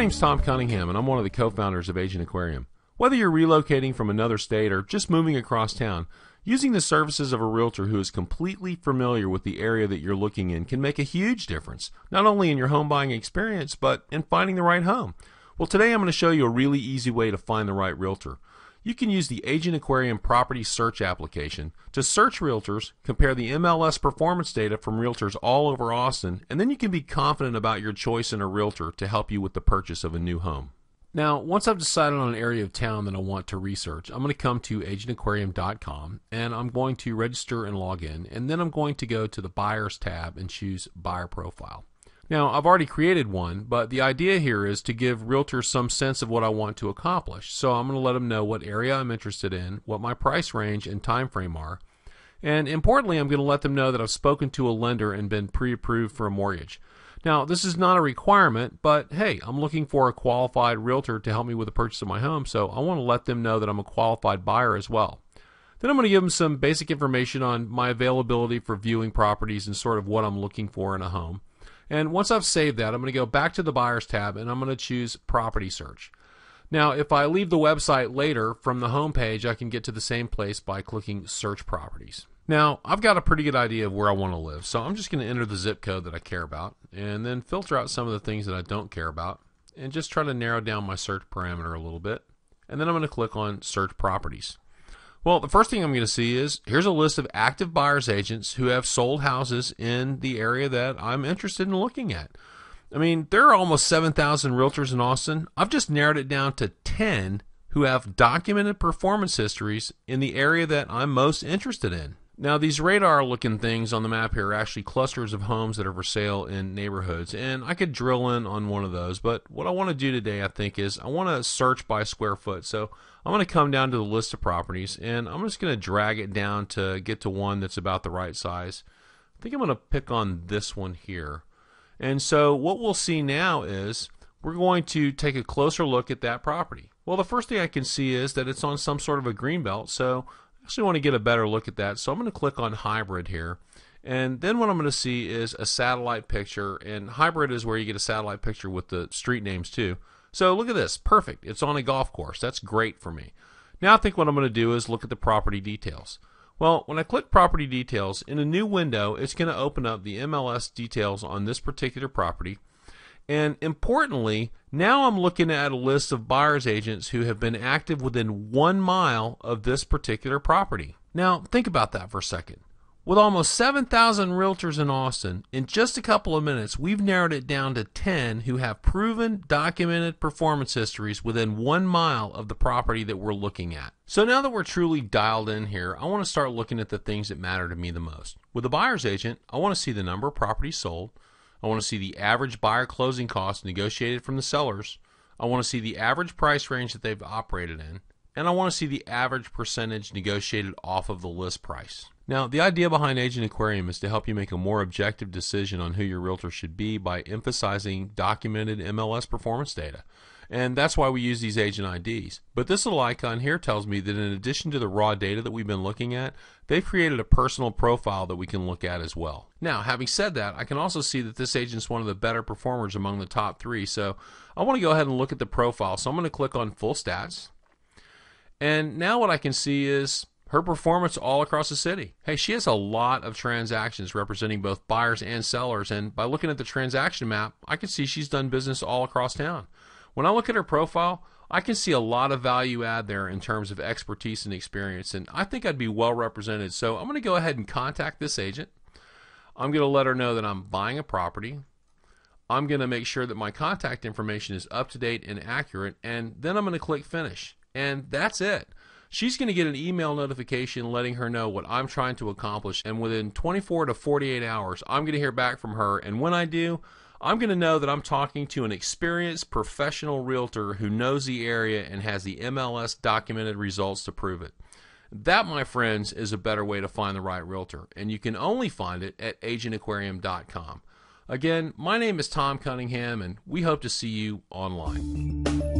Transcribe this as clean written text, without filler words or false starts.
name's Tom Cunningham, and I'm one of the co-founders of Agent Aquarium. Whether you're relocating from another state or just moving across town, using the services of a realtor who is completely familiar with the area that you're looking in can make a huge difference, not only in your home buying experience, but in finding the right home. Well, today I'm going to show you a really easy way to find the right realtor. You can use the Agent Aquarium property search application to search realtors, compare the MLS performance data from realtors all over Austin, and then you can be confident about your choice in a realtor to help you with the purchase of a new home. Now, once I've decided on an area of town that I want to research, I'm going to come to agentaquarium.com and I'm going to register and log in, and then I'm going to go to the Buyers tab and choose Buyer Profile. Now, I've already created one, but the idea here is to give realtors some sense of what I want to accomplish. So I'm going to let them know what area I'm interested in, what my price range and time frame are, and importantly, I'm going to let them know that I've spoken to a lender and been pre-approved for a mortgage. Now, this is not a requirement, but hey, I'm looking for a qualified realtor to help me with the purchase of my home, so I want to let them know that I'm a qualified buyer as well. Then I'm going to give them some basic information on my availability for viewing properties and sort of what I'm looking for in a home. And once I've saved that, I'm going to go back to the Buyers tab and I'm going to choose Property Search. Now, if I leave the website later from the home page, I can get to the same place by clicking Search Properties. Now, I've got a pretty good idea of where I want to live, so I'm just going to enter the zip code that I care about and then filter out some of the things that I don't care about and just try to narrow down my search parameter a little bit. And then I'm going to click on Search Properties. Well, the first thing I'm going to see is here's a list of active buyers agents who have sold houses in the area that I'm interested in looking at. I mean, there are almost 7,000 realtors in Austin. I've just narrowed it down to 10 who have documented performance histories in the area that I'm most interested in. Now, these radar-looking things on the map here are actually clusters of homes that are for sale in neighborhoods, and I could drill in on one of those, but what I want to do today, I think, is I want to search by square foot. So I'm going to come down to the list of properties, and I'm just going to drag it down to get to one that's about the right size. I think I'm going to pick on this one here. And so what we'll see now is we're going to take a closer look at that property. Well, the first thing I can see is that it's on some sort of a greenbelt, so I actually want to get a better look at that. So I'm going to click on Hybrid here. And then what I'm going to see is a satellite picture, and Hybrid is where you get a satellite picture with the street names too. So look at this, perfect. It's on a golf course. That's great for me. Now I think what I'm going to do is look at the property details. Well, when I click Property Details, in a new window, it's going to open up the MLS details on this particular property. And importantly, now I'm looking at a list of buyers agents who have been active within 1 mile of this particular property. Now, think about that for a second. With almost 7,000 realtors in Austin, in just a couple of minutes, we've narrowed it down to 10 who have proven, documented performance histories within 1 mile of the property that we're looking at. So now that we're truly dialed in here, I want to start looking at the things that matter to me the most. With a buyer's agent, I want to see the number of properties sold. I want to see the average buyer closing costs negotiated from the sellers. I want to see the average price range that they've operated in. And I want to see the average percentage negotiated off of the list price. Now, the idea behind Agent Aquarium is to help you make a more objective decision on who your realtor should be by emphasizing documented MLS performance data. And that's why we use these agent IDs. But this little icon here tells me that in addition to the raw data that we've been looking at, they've created a personal profile that we can look at as well. Now, having said that, I can also see that this agent's one of the better performers among the top 3. So I want to go ahead and look at the profile. So I'm going to click on Full Stats. And now what I can see is her performance all across the city. Hey, she has a lot of transactions representing both buyers and sellers. And by looking at the transaction map, I can see she's done business all across town. When I look at her profile, I can see a lot of value add there in terms of expertise and experience, and I think I'd be well represented. So I'm going to go ahead and contact this agent. I'm going to let her know that I'm buying a property. I'm going to make sure that my contact information is up to date and accurate, and then I'm going to click Finish. And that's it. She's going to get an email notification letting her know what I'm trying to accomplish, and within 24 to 48 hours, I'm going to hear back from her, and when I do, I'm going to know that I'm talking to an experienced professional realtor who knows the area and has the MLS documented results to prove it. That, my friends, is a better way to find the right realtor, and you can only find it at agentaquarium.com. Again, my name is Tom Cunningham, and we hope to see you online.